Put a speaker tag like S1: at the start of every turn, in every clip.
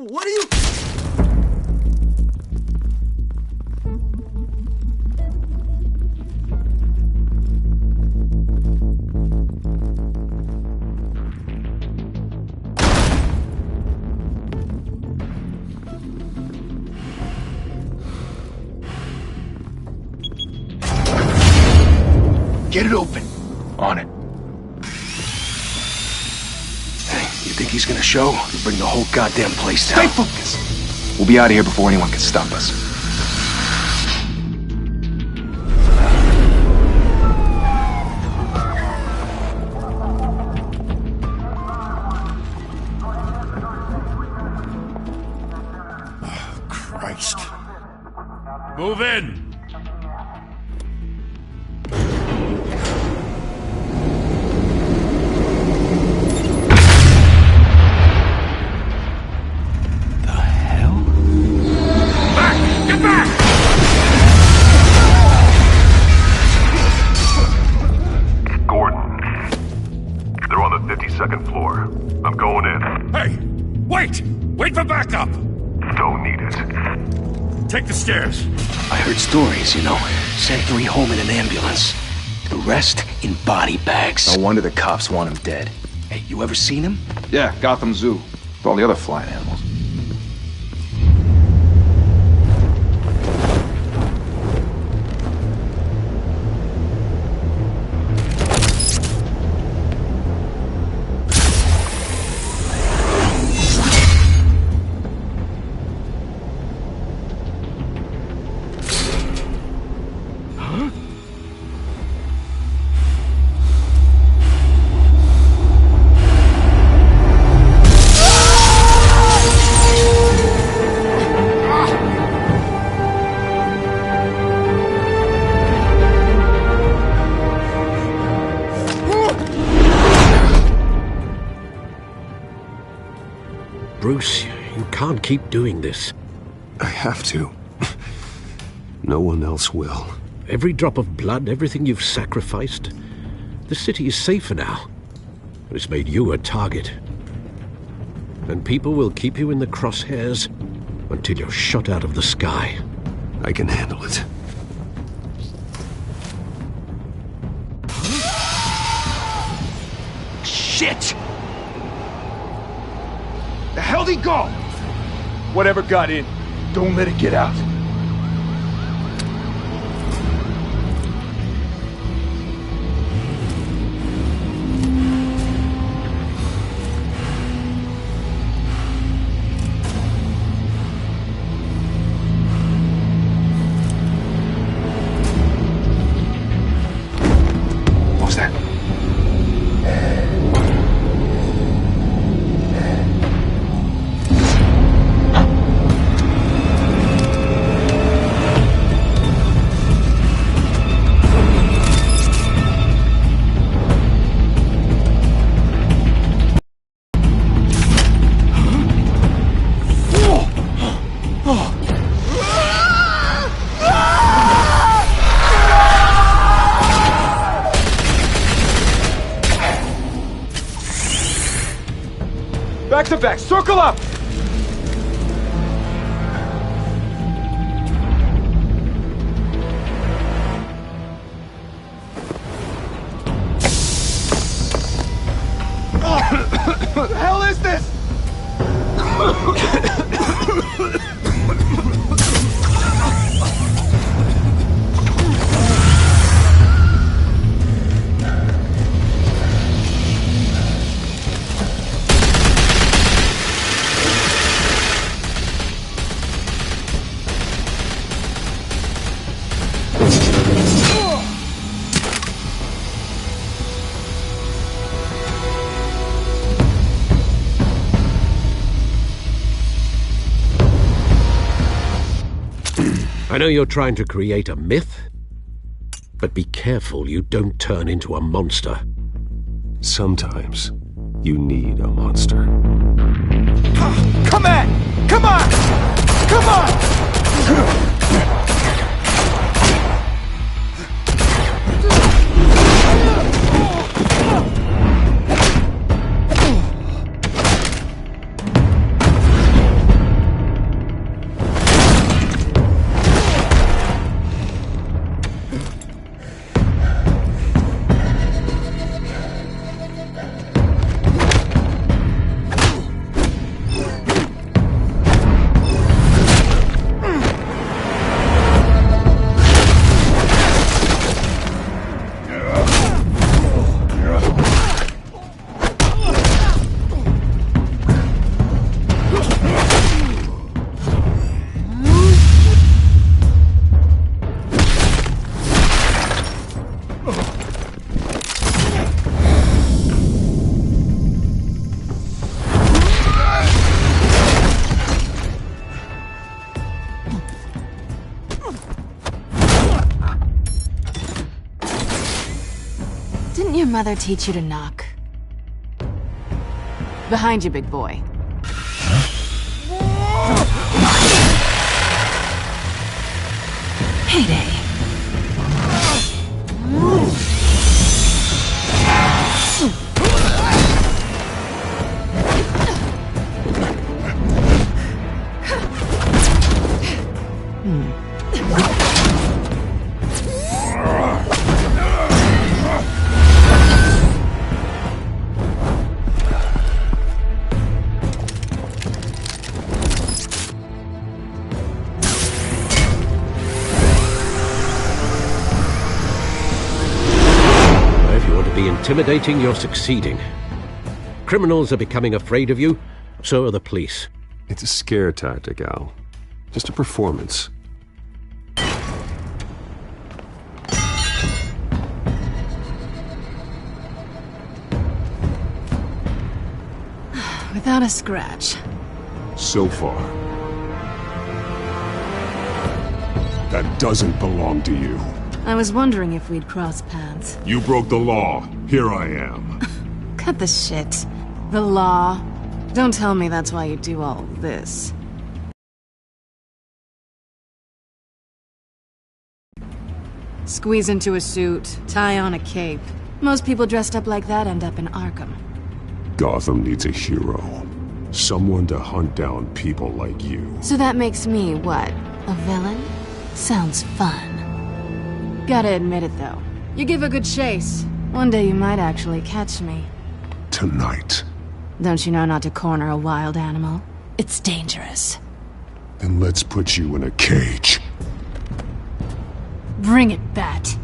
S1: What are you...
S2: Get it open. On it. Hey, you think he's gonna show? He'll bring the whole goddamn place down.
S3: Stay focused! We'll be out of here before anyone can stop us.
S4: Oh, Christ.
S5: Move in!
S6: Second floor. I'm going in.
S5: Hey! Wait! Wait for backup!
S6: Don't need it.
S5: Take the stairs.
S2: I heard stories, you know. Sent 3 home in an ambulance. The rest in body bags.
S3: No wonder the cops want him dead.
S2: Hey, you ever seen him?
S3: Yeah, Gotham Zoo. With all the other flying animals.
S7: Bruce, you can't keep doing this.
S4: I have to. No one else will.
S7: Every drop of blood, everything you've sacrificed. The city is safer now. It's made you a target. And people will keep you in the crosshairs until you're shot out of the sky.
S4: I can handle it.
S2: Shit!
S3: The hell'd he go? Whatever got in, don't let it get out. What was that? Back to back, circle up! What the hell is this?
S7: I know you're trying to create a myth, but be careful you don't turn into a monster.
S4: Sometimes you need a monster.
S3: Come on! Come on! Come on!
S1: father teach you to knock? Behind you, big boy. Heyday.
S7: Intimidating, you're succeeding. Criminals are becoming afraid of you, so are the police.
S4: It's a scare tactic, Al. Just a performance.
S1: Without a scratch.
S3: So far. That doesn't belong to you.
S1: I was wondering if we'd cross paths.
S3: You broke the law. Here I am.
S1: Cut the shit. The law. Don't tell me that's why you do all this. Squeeze into a suit, tie on a cape. Most people dressed up like that end up in Arkham.
S3: Gotham needs a hero. Someone to hunt down people like you.
S1: So that makes me, what, a villain? Sounds fun. Gotta admit it, though. You give a good chase. One day you might actually catch me.
S3: Tonight.
S1: Don't you know not to corner a wild animal? It's dangerous.
S3: Then let's put you in a cage.
S1: Bring it, Bat.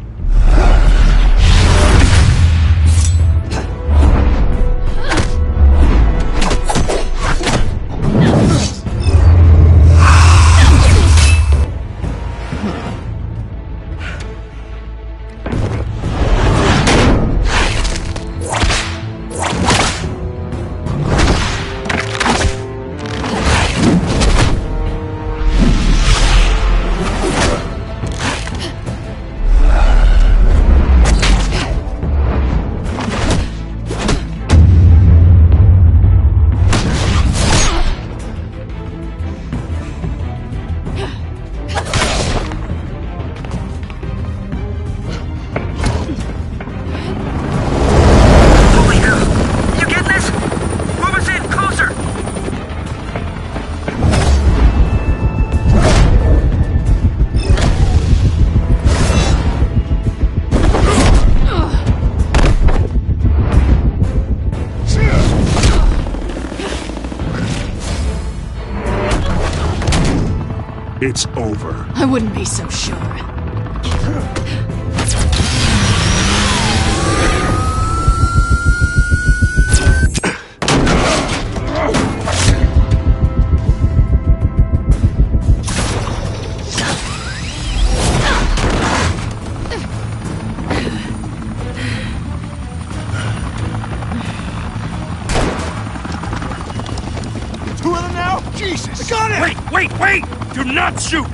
S3: It's over.
S1: I wouldn't be so sure.
S3: Two of them now? Jesus! Got it!
S5: Wait! Do not shoot!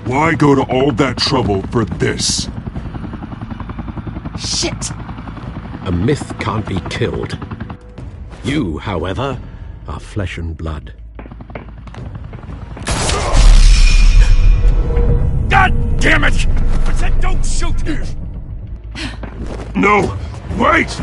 S3: Why go to all that trouble for this?
S1: Shit!
S7: A myth can't be killed. You, however, are flesh and blood.
S5: God damn it! I said don't shoot!
S3: No! Wait!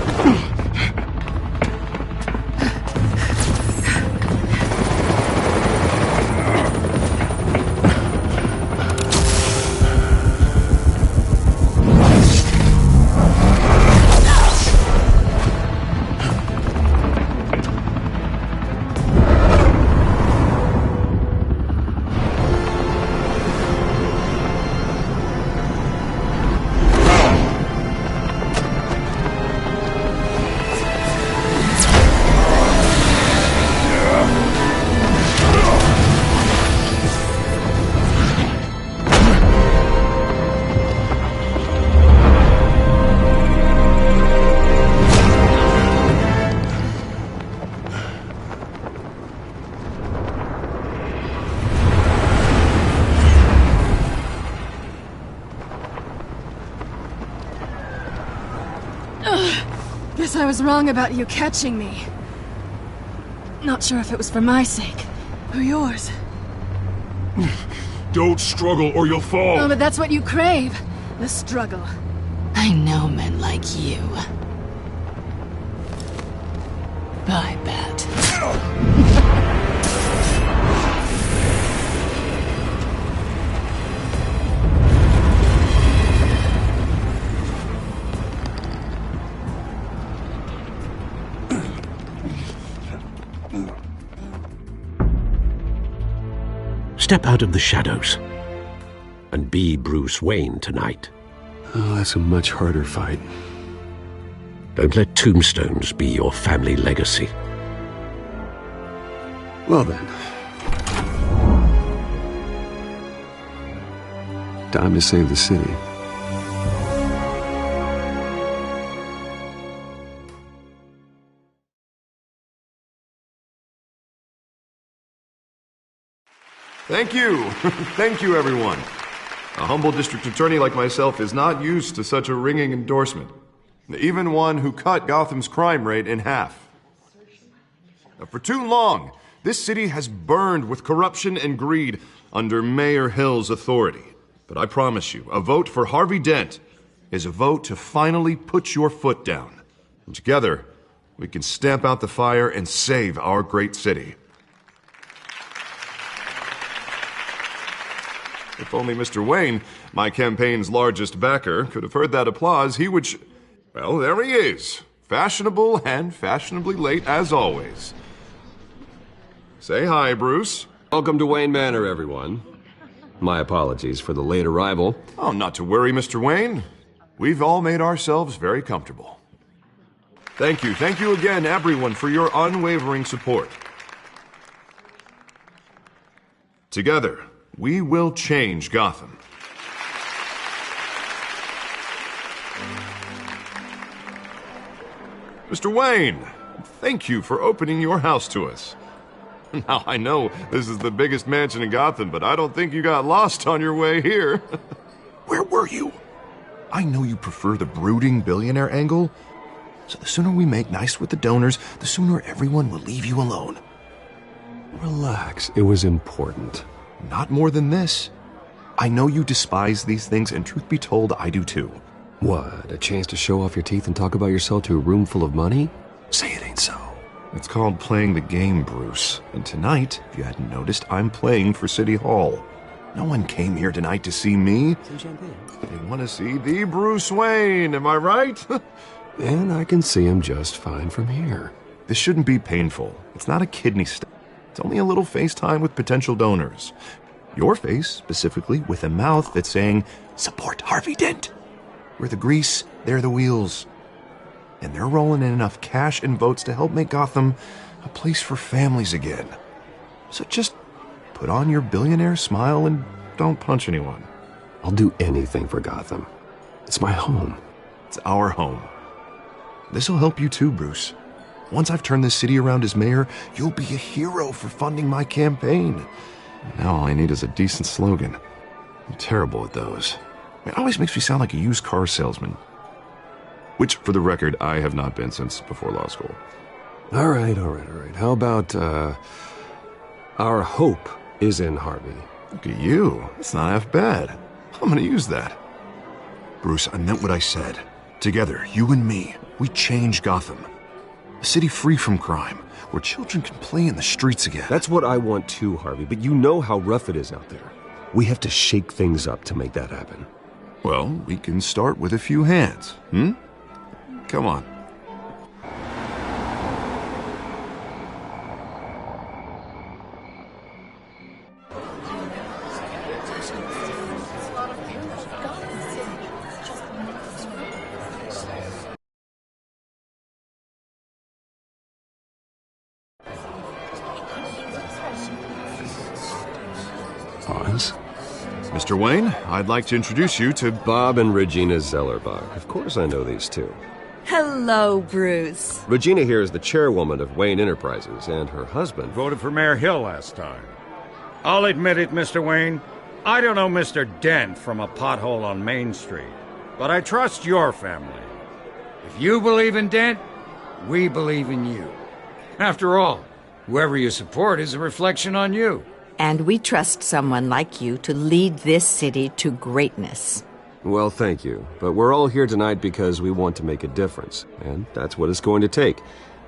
S1: guess I was wrong about you catching me. Not sure if it was for my sake, or yours.
S3: Don't struggle or you'll fall!
S1: Oh, but that's what you crave. The struggle. I know men like you. I bet.
S7: Step out of the shadows and be Bruce Wayne tonight.
S4: Oh, that's a much harder fight.
S7: Don't let tombstones be your family legacy.
S4: Well then. Time to save the city.
S8: Thank you. Thank you, everyone. A humble district attorney like myself is not used to such a ringing endorsement. Even one who cut Gotham's crime rate in half. For too long, this city has burned with corruption and greed under Mayor Hill's authority. But I promise you, a vote for Harvey Dent is a vote to finally put your foot down. And together, we can stamp out the fire and save our great city. If only Mr. Wayne, my campaign's largest backer, could have heard that applause, he would... Well, there he is. Fashionable and fashionably late as always. Say hi, Bruce.
S4: Welcome to Wayne Manor, everyone. My apologies for the late arrival.
S8: Oh, not to worry, Mr. Wayne. We've all made ourselves very comfortable. Thank you again, everyone, for your unwavering support. Together, we will change Gotham. Mr. Wayne, thank you for opening your house to us. Now, I know this is the biggest mansion in Gotham, but I don't think you got lost on your way here. Where were you? I know you prefer the brooding billionaire angle, so the sooner we make nice with the donors, the sooner everyone will leave you alone.
S4: Relax, it was important.
S8: Not more than this. I know you despise these things, and truth be told, I do too.
S4: What, a chance to show off your teeth and talk about yourself to a room full of money? Say it ain't so.
S8: It's called playing the game, Bruce. And tonight, if you hadn't noticed, I'm playing for City Hall. No one came here tonight to see me.
S4: Some champagne.
S8: They want to see the Bruce Wayne, am I right?
S4: And I can see him just fine from here.
S8: This shouldn't be painful. It's not a kidney stone. It's only a little FaceTime with potential donors. Your face, specifically, with a mouth that's saying, "Support Harvey Dent." We're the grease, they're the wheels. And they're rolling in enough cash and votes to help make Gotham a place for families again. So just put on your billionaire smile and don't punch anyone.
S4: I'll do anything for Gotham. It's my home.
S8: It's our home. This'll help you too, Bruce. Once I've turned this city around as mayor, you'll be a hero for funding my campaign. Now all I need is a decent slogan. I'm terrible at those. It always makes me sound like a used car salesman. Which, for the record, I have not been since before law school.
S4: All right. How about, our hope is in Harvey?
S8: Look at you. That's not half bad. I'm gonna use that. Bruce, I meant what I said. Together, you and me, we change Gotham. A city free from crime, where children can play in the streets again.
S4: That's what I want too, Harvey, but you know how rough it is out there. We have to shake things up to make that happen.
S8: Well, we can start with a few hands, Come on.
S4: Pause.
S8: Mr. Wayne, I'd like to introduce you to
S4: Bob and Regina Zellerbach. Of course I know these two.
S9: Hello, Bruce.
S4: Regina here is the chairwoman of Wayne Enterprises, and her husband...
S5: Voted for Mayor Hill last time. I'll admit it, Mr. Wayne. I don't know Mr. Dent from a pothole on Main Street, but I trust your family. If you believe in Dent, We believe in you. After all, whoever you support is a reflection on you.
S9: And we trust someone like you to lead this city to greatness.
S4: Well, thank you. But we're all here tonight because we want to make a difference. And that's what it's going to take.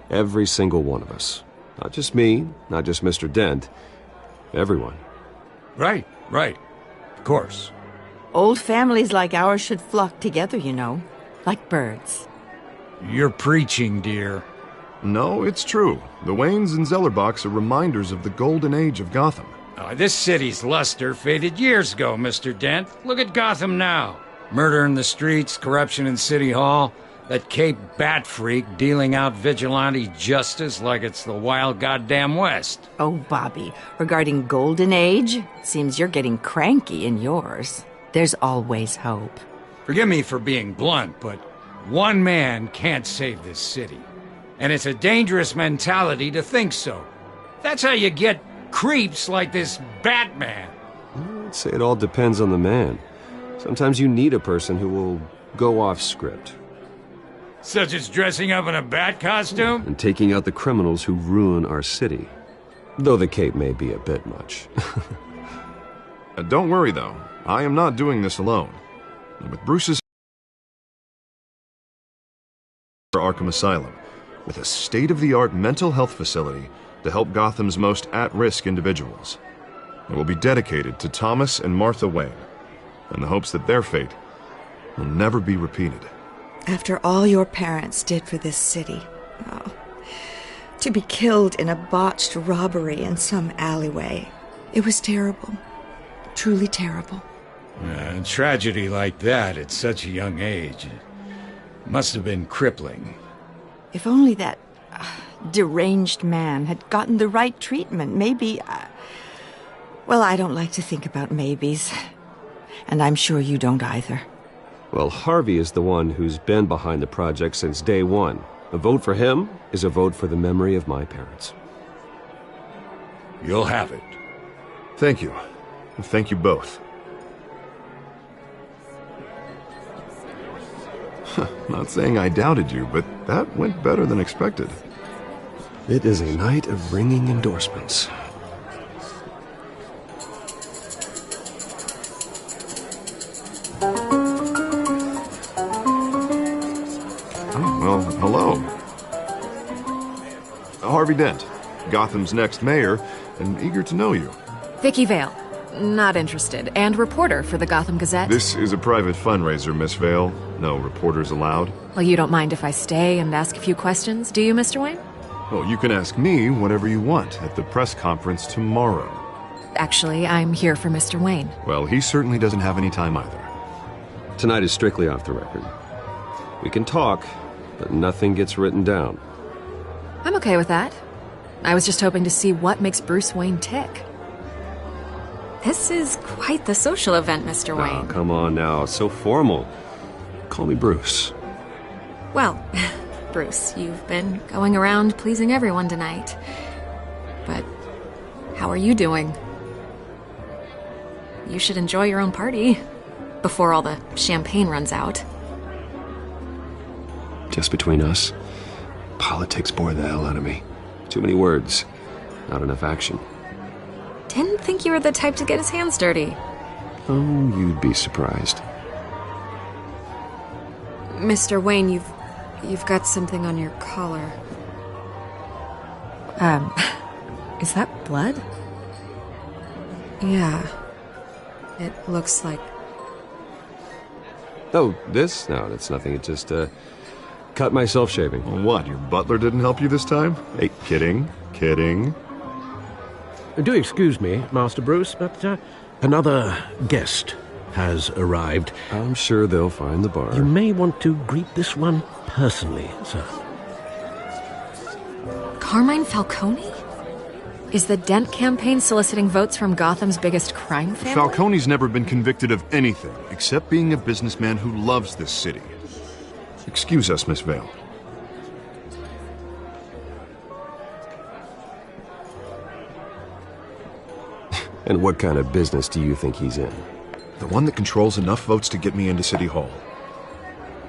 S4: Every single one of us. Not just me, not just Mr. Dent. Everyone.
S5: Right. Of course.
S9: Old families like ours should flock together, you know. Like birds.
S5: You're preaching, dear.
S8: No, it's true. The Waynes and Zellerbachs are reminders of the golden age of Gotham.
S5: This city's luster faded years ago, Mr. Dent. Look at Gotham now. Murder in the streets, corruption in City Hall, that Cape Bat freak dealing out vigilante justice like it's the wild goddamn West.
S9: Oh, Bobby, regarding Golden Age, seems you're getting cranky in yours. There's always hope.
S5: Forgive me for being blunt, but one man can't save this city. And it's a dangerous mentality to think so. That's how you get creeps like this Batman.
S4: I'd say it all depends on the man. Sometimes you need a person who will go off script.
S5: Such as dressing up in a bat costume?
S4: And taking out the criminals who ruin our city. Though the cape may be a bit much.
S8: Don't worry, though. I am not doing this alone. With Bruce's Arkham Asylum, with a state-of-the-art mental health facility to help Gotham's most at-risk individuals. It will be dedicated to Thomas and Martha Wayne, in the hopes that their fate will never be repeated.
S10: After all your parents did for this city, to be killed in a botched robbery in some alleyway, it was terrible. Truly terrible.
S5: A tragedy like that at such a young age must have been crippling.
S9: If only that deranged man had gotten the right treatment, maybe... well, I don't like to think about maybes. And I'm sure you don't either.
S4: Well, Harvey is the one who's been behind the project since day one. A vote for him is a vote for the memory of my parents.
S5: You'll have it.
S8: Thank you. Thank you both. Not saying I doubted you, but that went better than expected.
S4: It is a night of ringing endorsements.
S8: Well, hello. Harvey Dent, Gotham's next mayor, and eager to know you.
S11: Vicky Vale. Not interested. And reporter for the Gotham Gazette.
S8: This is a private fundraiser, Miss Vale. No reporters allowed.
S11: Well, you don't mind if I stay and ask a few questions, do you, Mr. Wayne?
S8: Oh, you can ask me whatever you want at the press conference tomorrow.
S11: Actually, I'm here for Mr. Wayne.
S8: Well, he certainly doesn't have any time either.
S4: Tonight is strictly off the record. We can talk, but nothing gets written down.
S11: I'm okay with that. I was just hoping to see what makes Bruce Wayne tick. This is quite the social event, Mr. Wayne.
S4: Oh, come on now. So formal. Call me Bruce.
S11: Well, Bruce, you've been going around pleasing everyone tonight. But how are you doing? You should enjoy your own party before all the champagne runs out.
S4: Just between us, politics bore the hell out of me. Too many words, not enough action.
S11: Didn't think you were the type to get his hands dirty.
S4: Oh, you'd be surprised.
S11: Mr. Wayne, you've got something on your collar. Is that blood? Yeah. It looks like...
S4: Oh, this? No, that's nothing. It just, cut myself shaving.
S8: What, your butler didn't help you this time? Hey, kidding.
S7: Do excuse me, Master Bruce, but another guest has arrived.
S4: I'm sure they'll find the bar.
S7: You may want to greet this one personally, sir.
S11: Carmine Falcone? Is the Dent campaign soliciting votes from Gotham's biggest crime family?
S8: Falcone's never been convicted of anything except being a businessman who loves this city. Excuse us, Miss Vale.
S4: And what kind of business do you think he's in?
S8: The one that controls enough votes to get me into City Hall.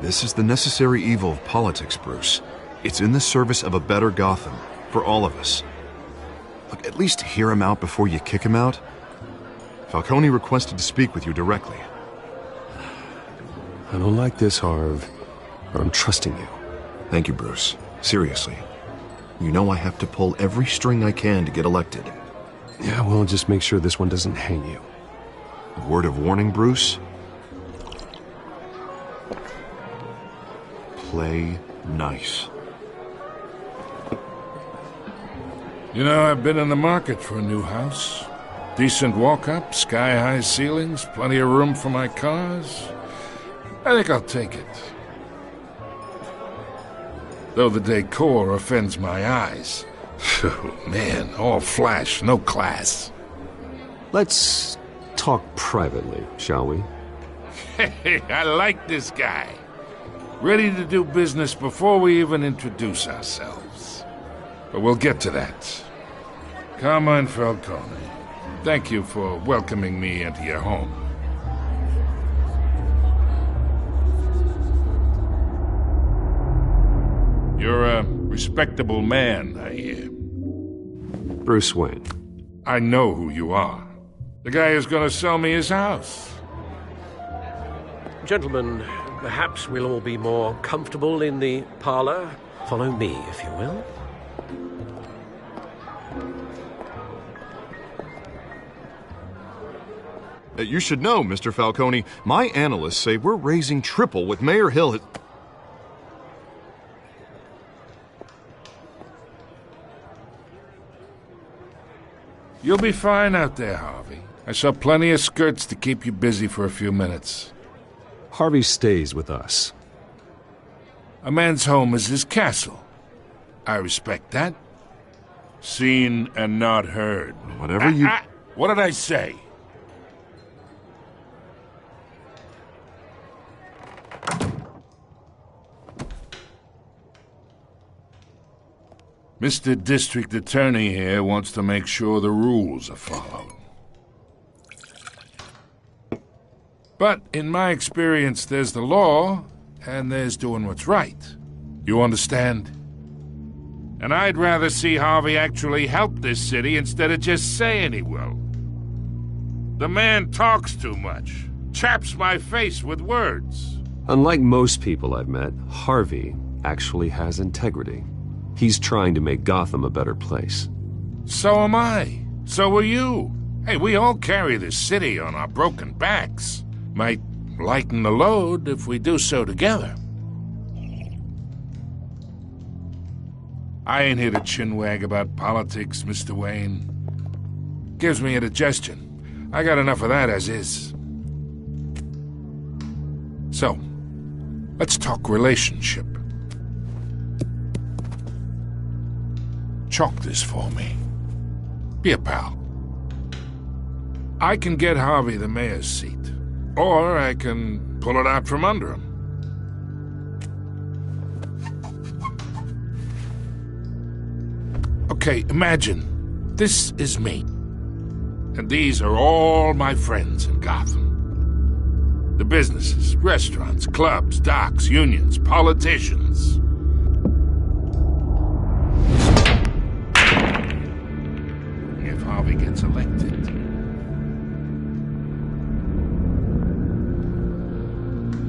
S8: This is the necessary evil of politics, Bruce. It's in the service of a better Gotham, for all of us. Look, at least hear him out before you kick him out. Falcone requested to speak with you directly.
S4: I don't like this, Harv, but I'm trusting you.
S8: Thank you, Bruce. Seriously. You know I have to pull every string I can to get elected.
S4: Yeah, well, just make sure this one doesn't hang you.
S8: Word of warning, Bruce? Play nice.
S12: You know, I've been in the market for a new house. Decent walk-up, sky-high ceilings, plenty of room for my cars. I think I'll take it. Though the decor offends my eyes. Oh, man, all flash, no class.
S4: Let's talk privately, shall we?
S12: Hey, I like this guy. Ready to do business before we even introduce ourselves. But we'll get to that. Carmine Falcone, thank you for welcoming me into your home. You're a respectable man, I hear.
S4: Bruce Wayne.
S12: I know who you are. The guy who's gonna sell me his house.
S7: Gentlemen, perhaps we'll all be more comfortable in the parlor. Follow me, if you will.
S8: You should know, Mr. Falcone, my analysts say we're raising triple with Mayor Hill.
S12: You'll be fine out there, Harvey. I saw plenty of skirts to keep you busy for a few minutes.
S4: Harvey stays with us.
S12: A man's home is his castle. I respect that. Seen and not heard.
S8: Whatever you...
S12: What did I say? Mr. District Attorney here wants to make sure the rules are followed. But in my experience, there's the law, and there's doing what's right. You understand? And I'd rather see Harvey actually help this city instead of just saying he will. The man talks too much, chaps my face with words.
S4: Unlike most people I've met, Harvey actually has integrity. He's trying to make Gotham a better place.
S12: So am I. So are you. Hey, we all carry this city on our broken backs. Might lighten the load if we do so together. I ain't here to chinwag about politics, Mr. Wayne. Gives me indigestion. I got enough of that as is. So, let's talk relationship. Chalk this for me. Be a pal. I can get Harvey the mayor's seat, or I can pull it out from under him. Okay, imagine this is me, and these are all my friends in Gotham. The businesses, restaurants, clubs, docks, unions, politicians. If Harvey gets elected.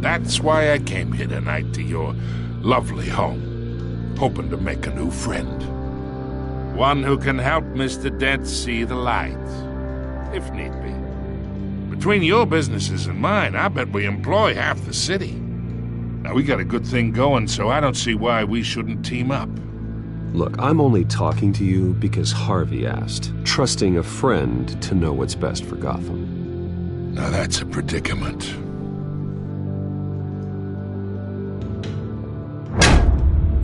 S12: That's why I came here tonight to your lovely home, hoping to make a new friend. One who can help Mr. Dent see the light, if need be. Between your businesses and mine, I bet we employ half the city. Now, we got a good thing going, so I don't see why we shouldn't team up.
S4: Look, I'm only talking to you because Harvey asked, trusting a friend to know what's best for Gotham.
S12: Now that's a predicament.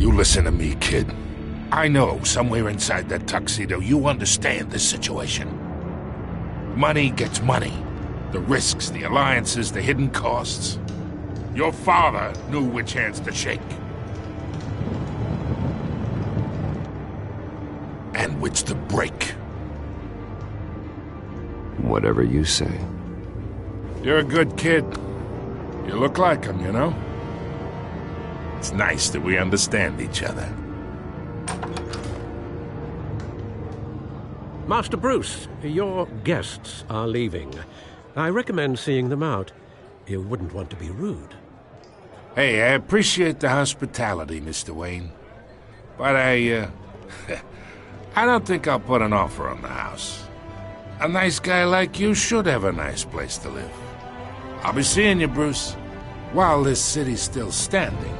S12: You listen to me, kid. I know somewhere inside that tuxedo you understand this situation. Money gets money. The risks, the alliances, the hidden costs. Your father knew which hands to shake. And which to break.
S4: Whatever you say.
S12: You're a good kid. You look like him, you know? It's nice that we understand each other.
S7: Master Bruce, your guests are leaving. I recommend seeing them out. You wouldn't want to be rude.
S12: Hey, I appreciate the hospitality, Mr. Wayne. But I don't think I'll put an offer on the house. A nice guy like you should have a nice place to live. I'll be seeing you, Bruce, while this city's still standing.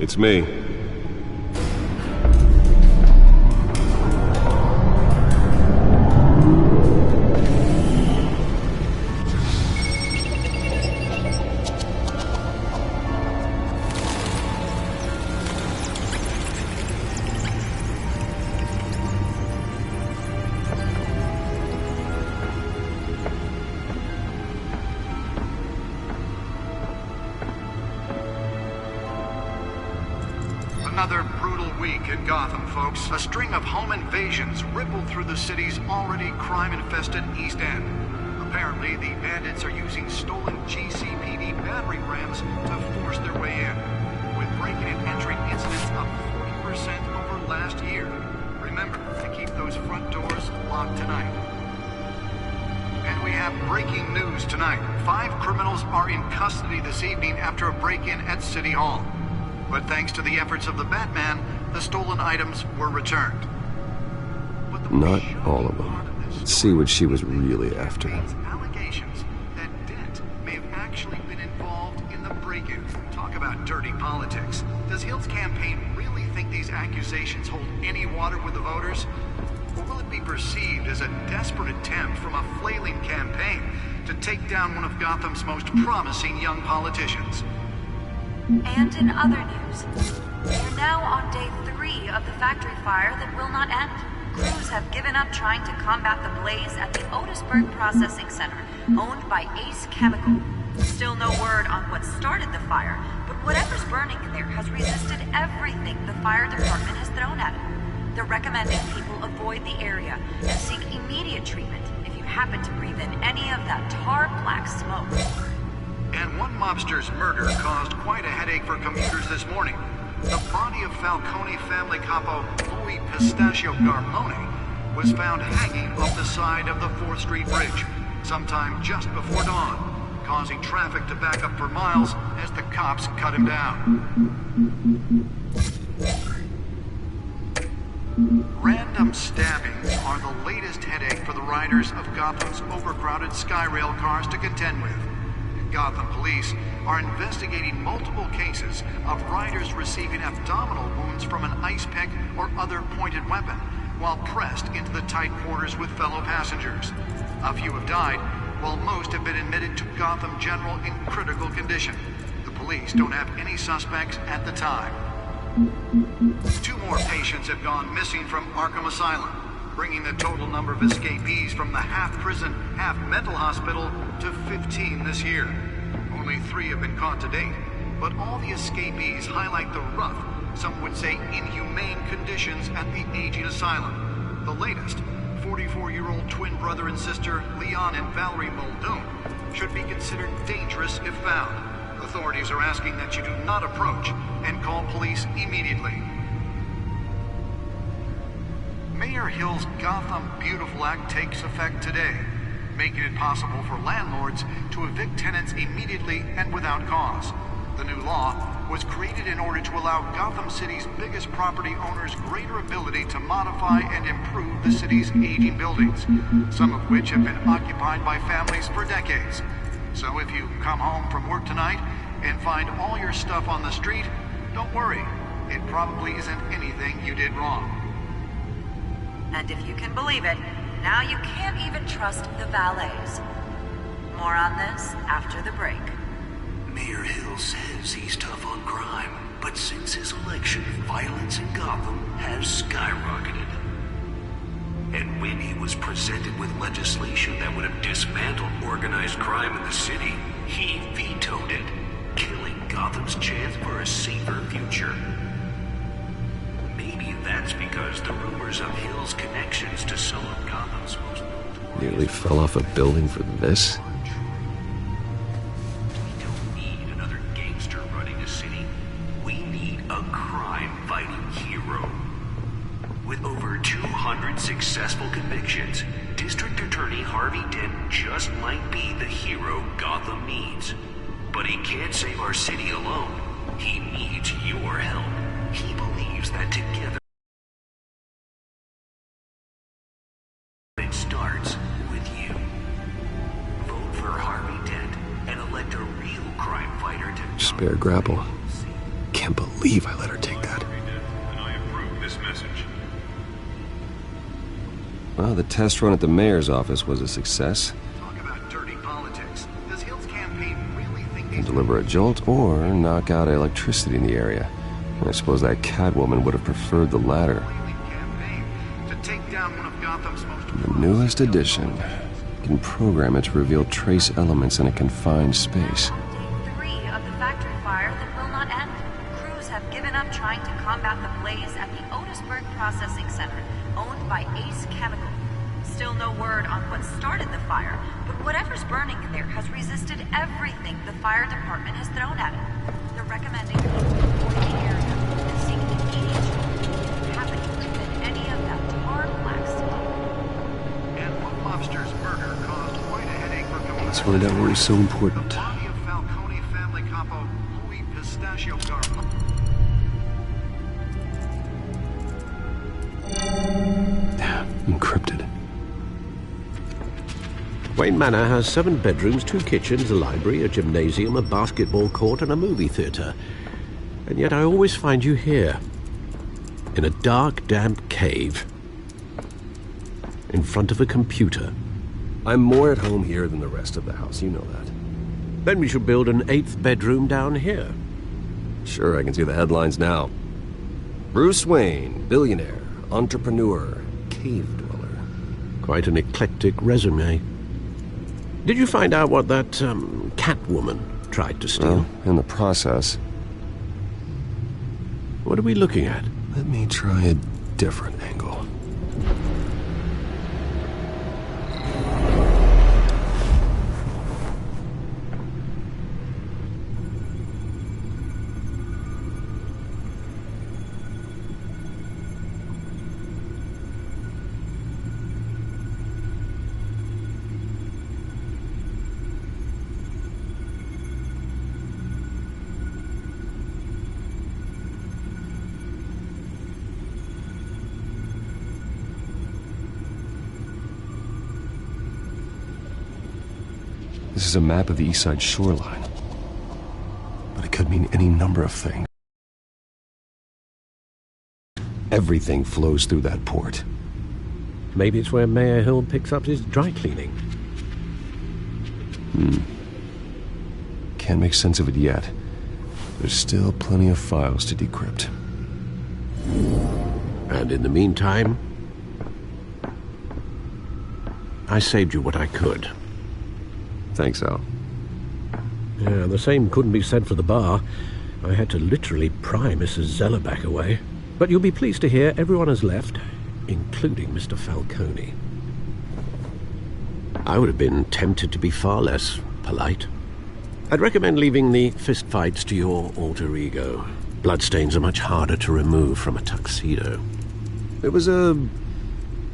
S4: It's me.
S13: Another brutal week in Gotham, folks. A string of home invasions rippled through the city's already crime-infested East End. Apparently, the bandits are using stolen GCPD battering rams to force their way in, with breaking and entering incidents up 40% over last year. Remember to keep those front doors locked tonight. And we have breaking news tonight. 5 criminals are in custody this evening after a break-in at City Hall. But thanks to the efforts of the Batman, the stolen items were returned.
S4: Not all of them. Let's see what she was really after.
S13: Allegations that Dent may have actually been involved in the break-in. Talk about dirty politics. Does Hill's campaign really think these accusations hold any water with the voters? Or will it be perceived as a desperate attempt from a flailing campaign to take down one of Gotham's most promising young politicians?
S14: And in other news, we're now on day 3 of the factory fire that will not end. Crews have given up trying to combat the blaze at the Otisburg Processing Center, owned by Ace Chemical. Still no word on what started the fire, but whatever's burning in there has resisted everything the fire department has thrown at it. They're recommending people avoid the area and seek immediate treatment if you happen to breathe in any of that tar black smoke.
S13: And one mobster's murder caused quite a headache for commuters this morning. The body of Falcone family capo Louis Pistachio Garmone was found hanging off the side of the 4th Street Bridge sometime just before dawn, causing traffic to back up for miles as the cops cut him down. Random stabbings are the latest headache for the riders of Gotham's overcrowded Skyrail cars to contend with. Gotham police are investigating multiple cases of riders receiving abdominal wounds from an ice pick or other pointed weapon while pressed into the tight quarters with fellow passengers. A few have died, while most have been admitted to Gotham General in critical condition. The police don't have any suspects at the time. 2 more patients have gone missing from Arkham Asylum, bringing the total number of escapees from the half-prison, half-mental hospital to 15 this year. Only 3 have been caught to date, but all the escapees highlight the rough, some would say inhumane conditions at the aging asylum. The latest, 44-year-old twin brother and sister Leon and Valerie Muldoon, should be considered dangerous if found. Authorities are asking that you do not approach and call police immediately. Mayor Hill's Gotham Beautiful Act takes effect today, making it possible for landlords to evict tenants immediately and without cause. The new law was created in order to allow Gotham City's biggest property owners greater ability to modify and improve the city's aging buildings, some of which have been occupied by families for decades. So if you come home from work tonight and find all your stuff on the street, don't worry. It probably isn't anything you did wrong.
S14: And if you can believe it, now you can't even trust the valets. More on this after the break.
S2: Mayor Hill says he's tough on crime, but since his election, violence in Gotham has skyrocketed. And when he was presented with legislation that would have dismantled organized crime in the city, he vetoed it, killing Gotham's chance for a safer future. Maybe that's because the rumors of Hill's connections to some of Gotham's most notable...
S4: Nearly fell off a building for this?
S2: We don't need another gangster running the city. We need a crime-fighting hero. With over 200 successful convictions, District Attorney Harvey Dent just might be the hero Gotham needs. But he can't save our city alone. He needs your help. He believes that together it starts with you. Vote for Harvey Dent and elect a real crime fighter to...
S4: Spare grapple. Can't believe I let her take that.
S6: And I approve this message.
S4: Well, the test run at the mayor's office was a success.
S13: Talk about dirty politics. Does Hill's campaign really think
S4: Can deliver a jolt or knock out electricity in the area. I suppose that Catwoman would have preferred the latter.
S13: to take down one of Gotham's most...
S4: The newest edition can program it to reveal trace elements in a confined space.
S14: Day 3 of the factory fire that will not end. Crews have given up trying to combat the blaze at the Otisburg Processing Center, owned by Ace Chemical. Still no word on what started the fire, but whatever's burning in there has resisted everything the fire department has thrown at it. They're recommending people avoid the area and seek immediate happening within any of that tar black smoke.
S13: And Blue Lobster's murder caused quite a headache for Commander.
S4: Let's find out what was so important.
S13: The body of Falcone family capo Louis Pistachio Garbo.
S4: Encrypted.
S7: Wayne Manor has 7 bedrooms, 2 kitchens, a library, a gymnasium, a basketball court, and a movie theater. And yet I always find you here, in a dark, damp cave, in front of a computer.
S4: I'm more at home here than the rest of the house, you know that.
S7: Then we should build an 8th bedroom down here.
S4: Sure, I can see the headlines now. Bruce Wayne, billionaire, entrepreneur, cave dweller.
S7: Quite an eclectic resume. Did you find out what that, Catwoman tried to steal?
S4: Well, in the process.
S7: What are we looking at?
S4: Let me try a different angle. This is a map of the east side shoreline. But it could mean any number of things. Everything flows through that port.
S7: Maybe it's where Mayor Hill picks up his dry cleaning.
S4: Can't make sense of it yet. There's still plenty of files to decrypt.
S7: And in the meantime, I saved you what I could.
S4: Thanks, Al.
S7: Yeah, the same couldn't be said for the bar. I had to literally pry Mrs. Zellerback away. But you'll be pleased to hear everyone has left, including Mr. Falcone. I would have been tempted to be far less polite. I'd recommend leaving the fistfights to your alter ego. Bloodstains are much harder to remove from a tuxedo.
S4: It was a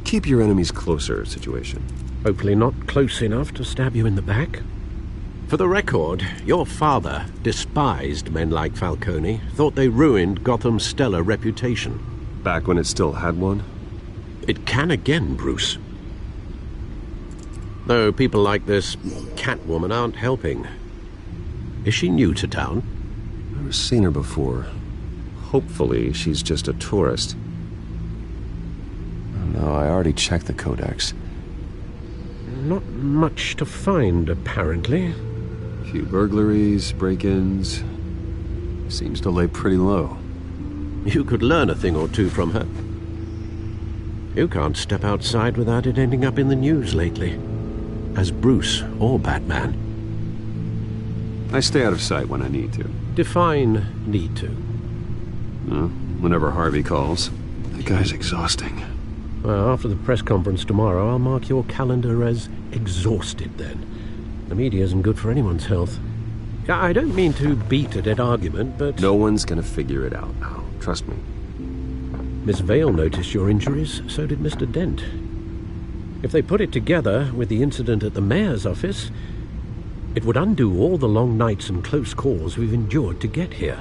S4: keep your enemies closer situation.
S7: Hopefully not close enough to stab you in the back. For the record, your father despised men like Falcone, thought they ruined Gotham's stellar reputation.
S4: Back when it still had one?
S7: It can again, Bruce. Though people like this Catwoman aren't helping. Is she new to town?
S4: Never seen her before. Hopefully she's just a tourist. Oh, I already checked the codex.
S7: Not much to find, apparently.
S4: A few burglaries, break-ins. Seems to lay pretty low.
S7: You could learn a thing or two from her. You can't step outside without it ending up in the news lately. As Bruce or Batman.
S4: I stay out of sight when I need to.
S7: Define need to.
S4: Whenever Harvey calls. That guy's exhausting.
S7: Well, after the press conference tomorrow, I'll mark your calendar as exhausted then. The media isn't good for anyone's health. I don't mean to beat a dead argument, but...
S4: No one's gonna figure it out now. Trust me.
S7: Miss Vale noticed your injuries, so did Mr. Dent. If they put it together with the incident at the mayor's office, it would undo all the long nights and close calls we've endured to get here.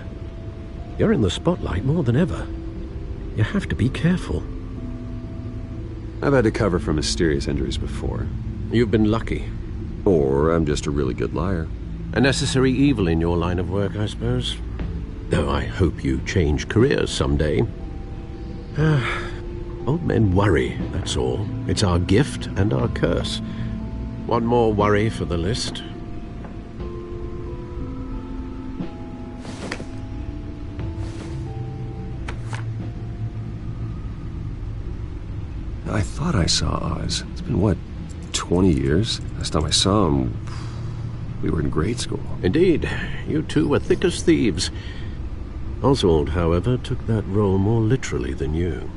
S7: You're in the spotlight more than ever. You have to be careful.
S4: I've had to cover for mysterious injuries before.
S7: You've been lucky.
S4: Or I'm just a really good liar.
S7: A necessary evil in your line of work, I suppose. Though I hope you change careers someday. Old men worry, that's all. It's our gift and our curse. One more worry for the list.
S4: I thought I saw Oz. It's been, what, 20 years? Last time I saw him, we were in grade school.
S7: Indeed. You two were thick as thieves. Oswald, however, took that role more literally than you.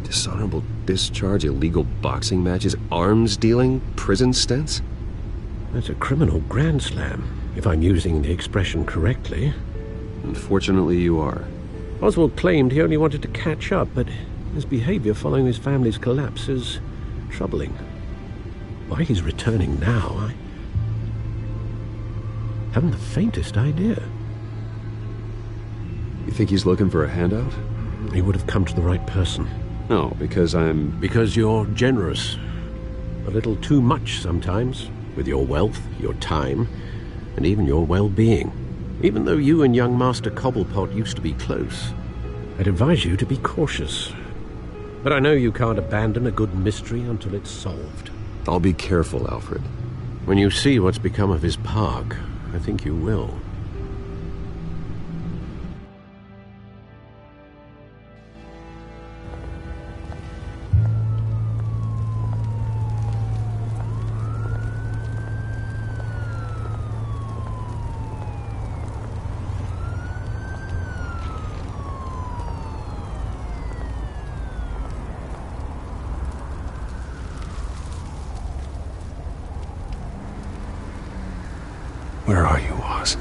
S4: Dishonorable discharge, illegal boxing matches, arms dealing, prison stints?
S7: That's a criminal grand slam, if I'm using the expression correctly.
S4: Unfortunately, you are.
S7: Oswald claimed he only wanted to catch up, but his behavior following his family's collapse is troubling. Why he's returning now, I haven't the faintest idea.
S4: You think he's looking for a handout?
S7: He would have come to the right person.
S4: No, because
S7: Because you're generous. A little too much sometimes, with your wealth, your time, and even your well-being. Even though you and young Master Cobblepot used to be close, I'd advise you to be cautious. But I know you can't abandon a good mystery until it's solved.
S4: I'll be careful, Alfred.
S7: When you see what's become of his park, I think you will.
S4: Where are you, Oz?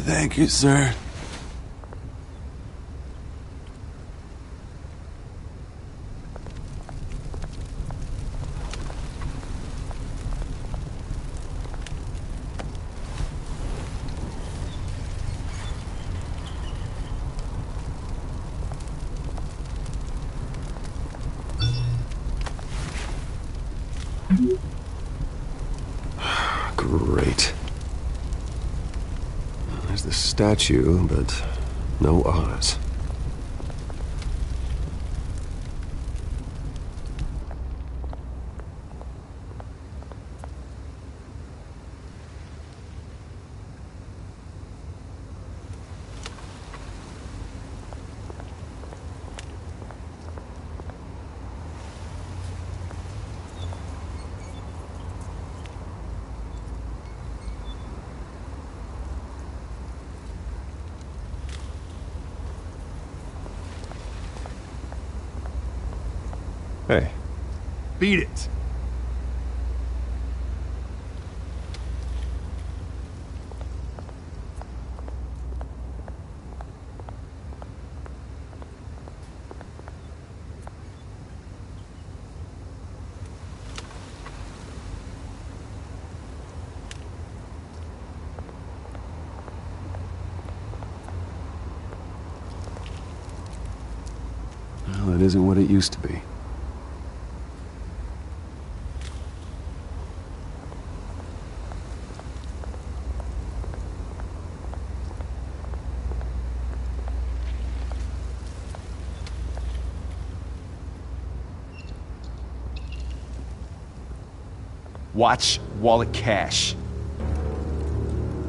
S15: Thank you, sir.
S4: Great. There's the statue, but no Oz.
S16: Beat it.
S4: Well, it isn't what it used to be.
S16: Watch wallet cash.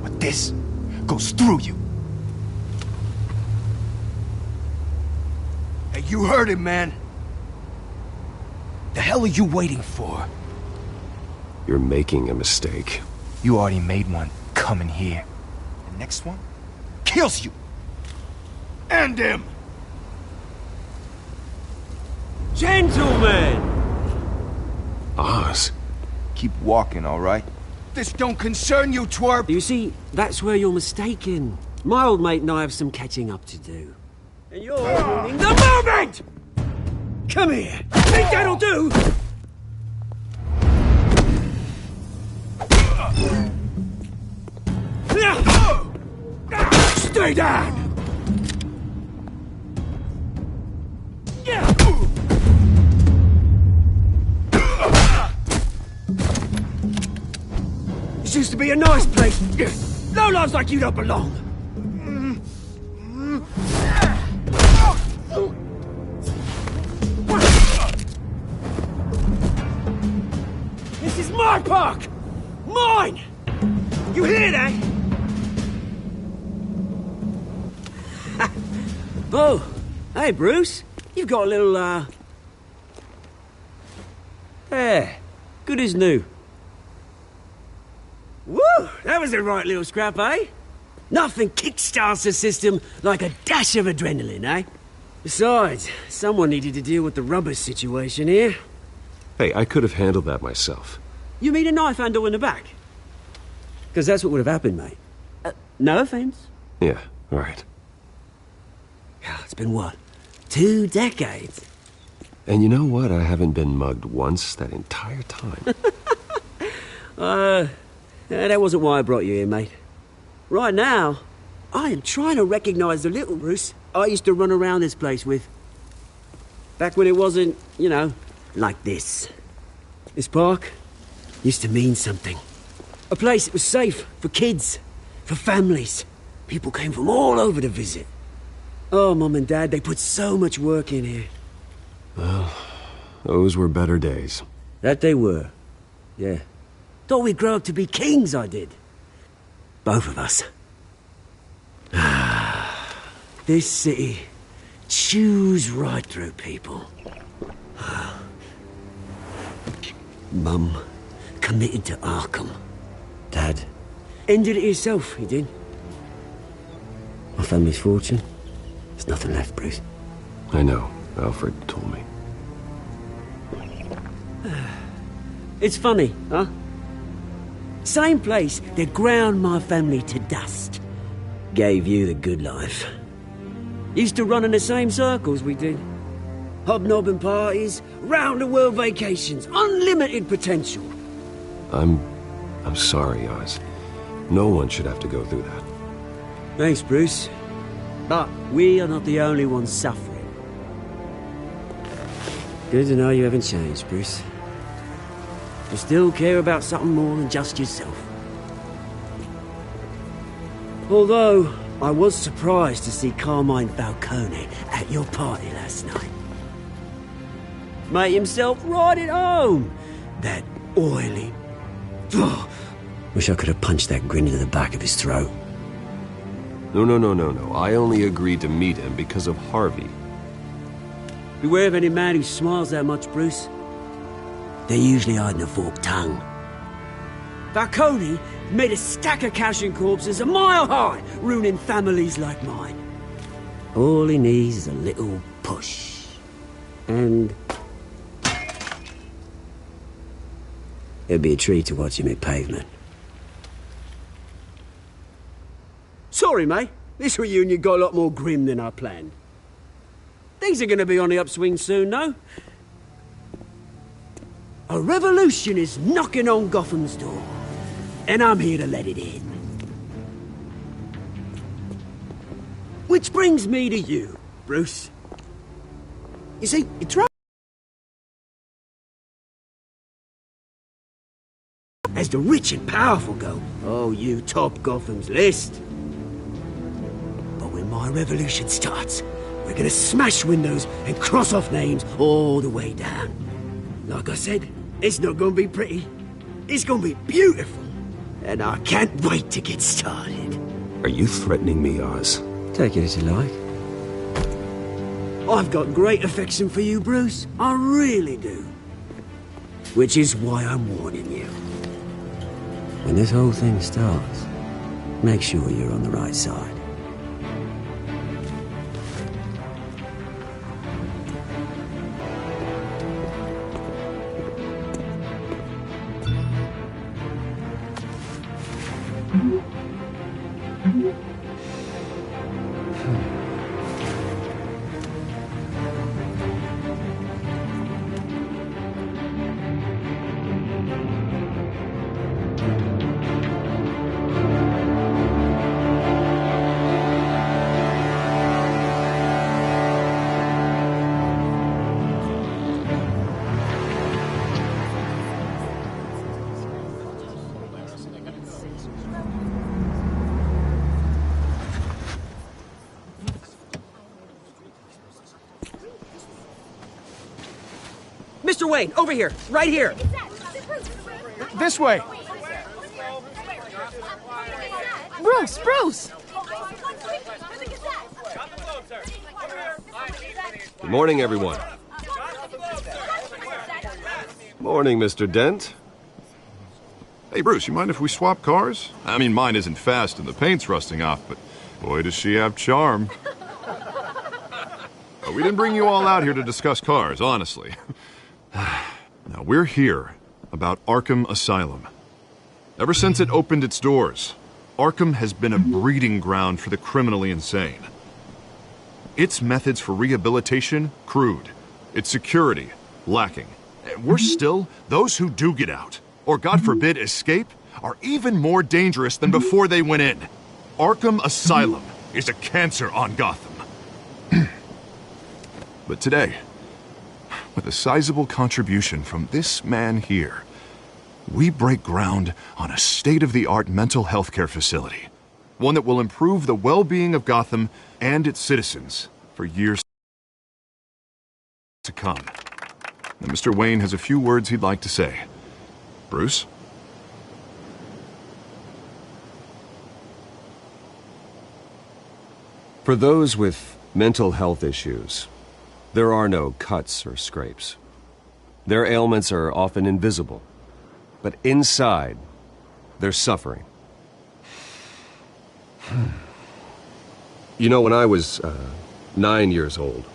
S16: But this goes through you. Hey, you heard him, man. The hell are you waiting for?
S4: You're making a mistake.
S16: You already made one coming here. The next one kills you. And him.
S17: Gentlemen!
S4: Oz.
S16: Keep walking, all right? This don't concern you, twerp!
S17: You see, that's where you're mistaken. My old mate and I have some catching up to do. And you're ruining the moment! Come here! Think that'll do?
S16: Stay down!
S17: This used to be a nice place. No lives like you don't belong. This is my park! Mine! You hear that? Oh, hey, Bruce. You've got a little, There. Good as new. Woo! That was a right little scrap, eh? Nothing kickstarts the system like a dash of adrenaline, eh? Besides, someone needed to deal with the rubber situation here.
S4: Hey, I could have handled that myself.
S17: You mean a knife handle in the back? Because that's what would have happened, mate. No offense.
S4: Yeah, all right.
S17: It's been what? 2 decades?
S4: And you know what? I haven't been mugged once that entire time.
S17: That wasn't why I brought you here, mate. Right now, I am trying to recognize the little Bruce I used to run around this place with. Back when it wasn't, you know, like this. This park used to mean something. A place that was safe for kids, for families. People came from all over to visit. Oh, Mum and Dad, they put so much work in here.
S4: Well, those were better days.
S17: That they were. Yeah. Thought we'd grow up to be kings, I did. Both of us. This city chews right through people. Mum committed to Arkham. Dad ended it himself, he did. My family's fortune. There's nothing left, Bruce.
S4: I know. Alfred told me.
S17: It's funny, huh? Same place that ground my family to dust. Gave you the good life. Used to run in the same circles we did. Hobnobbing parties, round-the-world vacations, unlimited potential.
S4: I'm sorry, Oz. No one should have to go through that.
S17: Thanks, Bruce. But we are not the only ones suffering. Good to know you haven't changed, Bruce. You still care about something more than just yourself. Although, I was surprised to see Carmine Falcone at your party last night. Made himself right at home. That oily... Oh, wish I could have punched that grin into the back of his throat.
S4: No. I only agreed to meet him because of Harvey.
S17: Beware of any man who smiles that much, Bruce. They're usually hiding a forked tongue. Falcone made a stack of cash and corpses a mile high, ruining families like mine. All he needs is a little push. And... It'd be a treat to watch him hit pavement. Sorry, mate. This reunion got a lot more grim than I planned. Things are going to be on the upswing soon, though. A revolution is knocking on Gotham's door, and I'm here to let it in. Which brings me to you, Bruce. You see, you try as the rich and powerful go. Oh, you top Gotham's list. But when my revolution starts, we're gonna smash windows and cross off names all the way down. Like I said, it's not gonna be pretty. It's gonna be beautiful. And I can't wait to get started.
S4: Are you threatening me, Oz?
S17: Take it as you like. I've got great affection for you, Bruce. I really do. Which is why I'm warning you. When this whole thing starts, make sure you're on the right side. Mr. Wayne, over here, right here.
S16: This way.
S1: Bruce, Bruce!
S4: Good morning, everyone. Morning, Mr. Dent.
S8: Hey, Bruce, you mind if we swap cars? I mean, mine isn't fast and the paint's rusting off, but boy, does she have charm. We didn't bring you all out here to discuss cars, honestly. Now, we're here about Arkham Asylum. Ever since it opened its doors, Arkham has been a breeding ground for the criminally insane. Its methods for rehabilitation, crude. Its security, lacking. And worse still, those who do get out, or God forbid escape, are even more dangerous than before they went in. Arkham Asylum is a cancer on Gotham. But today, with a sizable contribution from this man here, we break ground on a state-of-the-art mental health care facility. One that will improve the well-being of Gotham and its citizens for years to come. And Mr. Wayne has a few words he'd like to say. Bruce?
S4: For those with mental health issues, there are no cuts or scrapes. Their ailments are often invisible, but inside, they're suffering. You know, when I was 9 years old,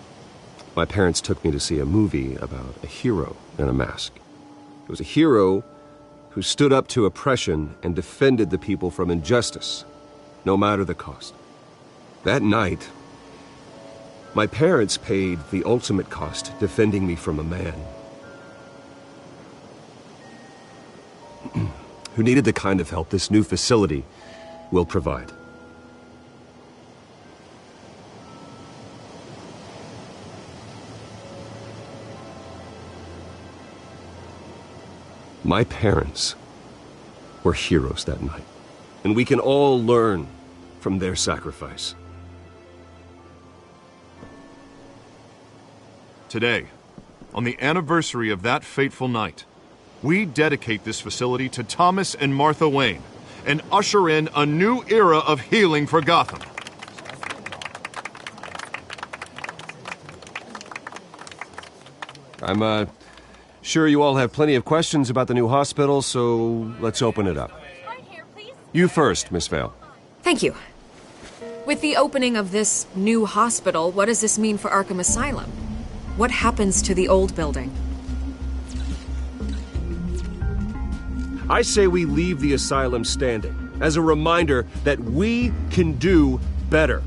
S4: my parents took me to see a movie about a hero in a mask. It was a hero who stood up to oppression and defended the people from injustice, no matter the cost. That night, my parents paid the ultimate cost defending me from a man who needed the kind of help this new facility will provide. My parents were heroes that night, and we can all learn from their sacrifice.
S8: Today, on the anniversary of that fateful night, we dedicate this facility to Thomas and Martha Wayne and usher in a new era of healing for Gotham.
S4: I'm sure you all have plenty of questions about the new hospital, so let's open it up. You first, Miss Vale.
S11: Thank you. With the opening of this new hospital, what does this mean for Arkham Asylum? What happens to the old building?
S4: I say we leave the asylum standing as a reminder that we can do better.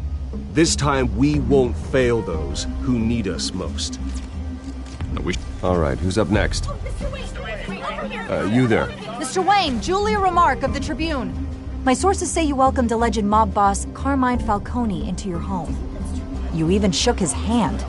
S4: This time we won't fail those who need us most. All right, who's up next? You there.
S18: Mr. Wayne, Julia Remark of the Tribune. My sources say you welcomed alleged mob boss Carmine Falcone into your home. You even shook his hand.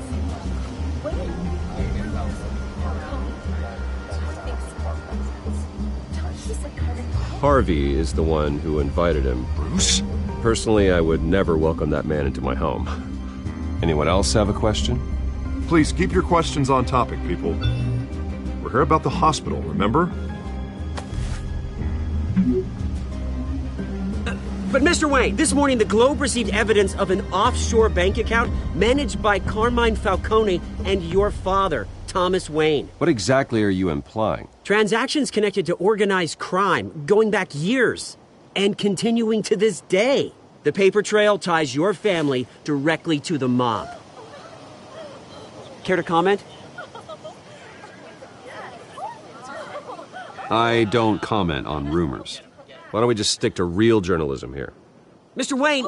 S4: Harvey is the one who invited him.
S8: Bruce?
S4: Personally, I would never welcome that man into my home. Anyone else have a question?
S8: Please keep your questions on topic, people. We're here about the hospital, remember?
S17: But Mr. Wayne, this morning the Globe received evidence of an offshore bank account managed by Carmine Falcone and your father, Thomas Wayne.
S4: What exactly are you implying?
S17: Transactions connected to organized crime going back years and continuing to this day. The paper trail ties your family directly to the mob. Care to comment?
S4: I don't comment on rumors. Why don't we just stick to real journalism here?
S17: Mr. Wayne,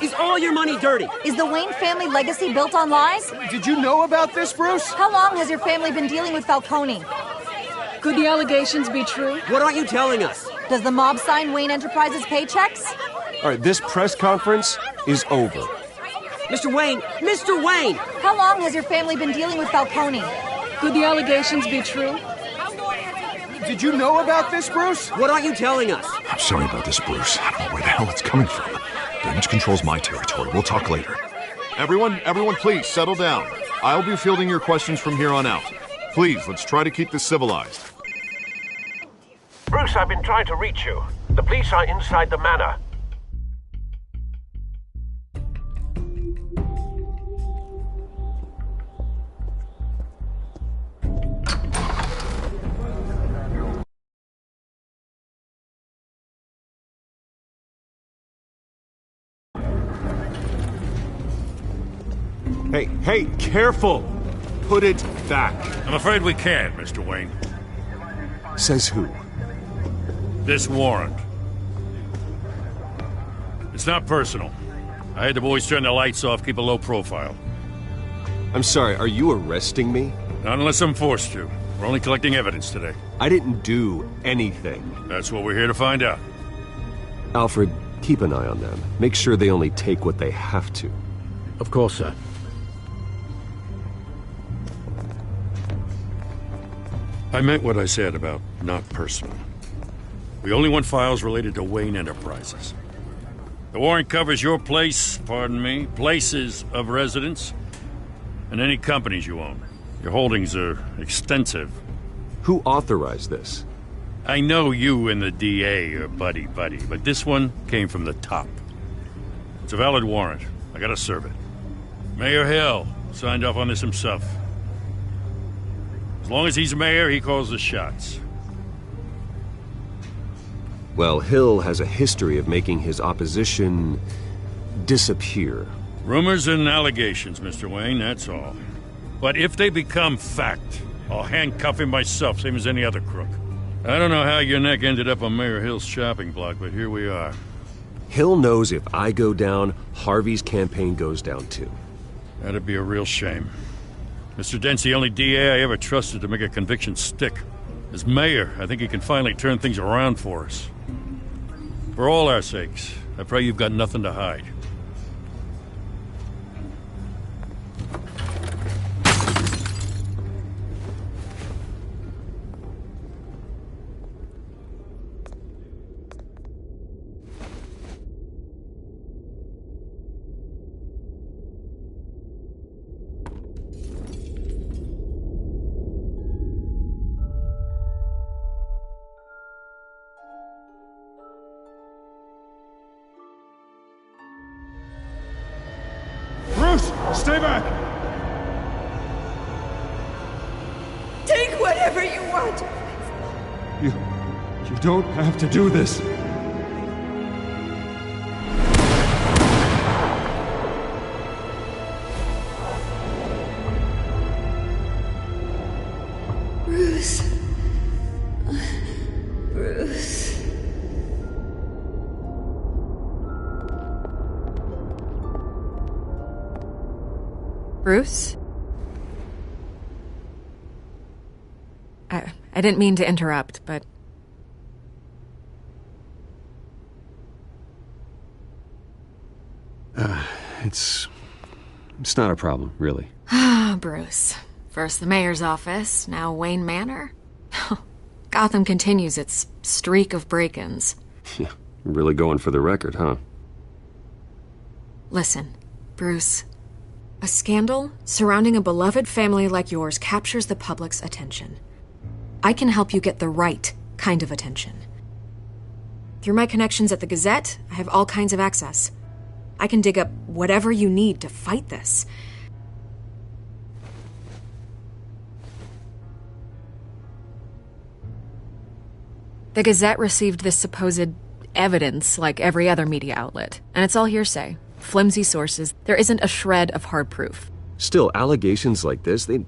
S17: is all your money dirty?
S18: Is the Wayne family legacy built on lies?
S16: Did you know about this, Bruce?
S18: How long has your family been dealing with Falcone?
S1: Could the allegations be true?
S17: What aren't you telling us?
S18: Does the mob sign Wayne Enterprises paychecks?
S4: All right, this press conference is over.
S17: Mr. Wayne!
S18: How long has your family been dealing with Falcone?
S1: Could the allegations be true?
S16: Did you know about this, Bruce?
S17: What aren't you telling us?
S8: I'm sorry about this, Bruce. I don't know where the hell it's coming from. Damage control's my territory. We'll talk later. Everyone, please settle down. I'll be fielding your questions from here on out. Please, let's try to keep this civilized.
S19: Bruce, I've been trying to reach you. The police are inside the manor.
S3: Hey, careful! Put it back.
S6: I'm afraid we can't, Mr. Wayne.
S3: Says who?
S6: This warrant. It's not personal. I had the boys turn the lights off, keep a low profile.
S4: I'm sorry, are you arresting me?
S6: Not unless I'm forced to. We're only collecting evidence today.
S4: I didn't do anything.
S6: That's what we're here to find out.
S4: Alfred, keep an eye on them. Make sure they only take what they have to.
S7: Of course, sir.
S6: I meant what I said about not personal. We only want files related to Wayne Enterprises. The warrant covers your places of residence, and any companies you own. Your holdings are extensive.
S4: Who authorized this?
S6: I know you and the DA are buddy-buddy, but this one came from the top. It's a valid warrant. I gotta serve it. Mayor Hill signed off on this himself. As long as he's mayor, he calls the shots.
S4: Well, Hill has a history of making his opposition disappear.
S6: Rumors and allegations, Mr. Wayne, that's all. But if they become fact, I'll handcuff him myself, same as any other crook. I don't know how your neck ended up on Mayor Hill's shopping block, but here we are.
S4: Hill knows if I go down, Harvey's campaign goes down too.
S6: That'd be a real shame. Mr. Dent's the only DA I ever trusted to make a conviction stick. As mayor, I think he can finally turn things around for us. For all our sakes, I pray you've got nothing to hide.
S16: Stay back!
S10: Take whatever you want!
S3: You don't have to do this.
S10: Bruce.
S11: Bruce? I didn't mean to interrupt, but...
S4: It's not a problem, really.
S11: Ah, Bruce. First the mayor's office, now Wayne Manor. Gotham continues its streak of break-ins.
S4: Yeah, really going for the record, huh?
S11: Listen, Bruce. A scandal surrounding a beloved family like yours captures the public's attention. I can help you get the right kind of attention. Through my connections at the Gazette, I have all kinds of access. I can dig up whatever you need to fight this. The Gazette received this supposed evidence like every other media outlet, and it's all hearsay. Flimsy sources. There isn't a shred of hard proof.
S4: Still, allegations like this, they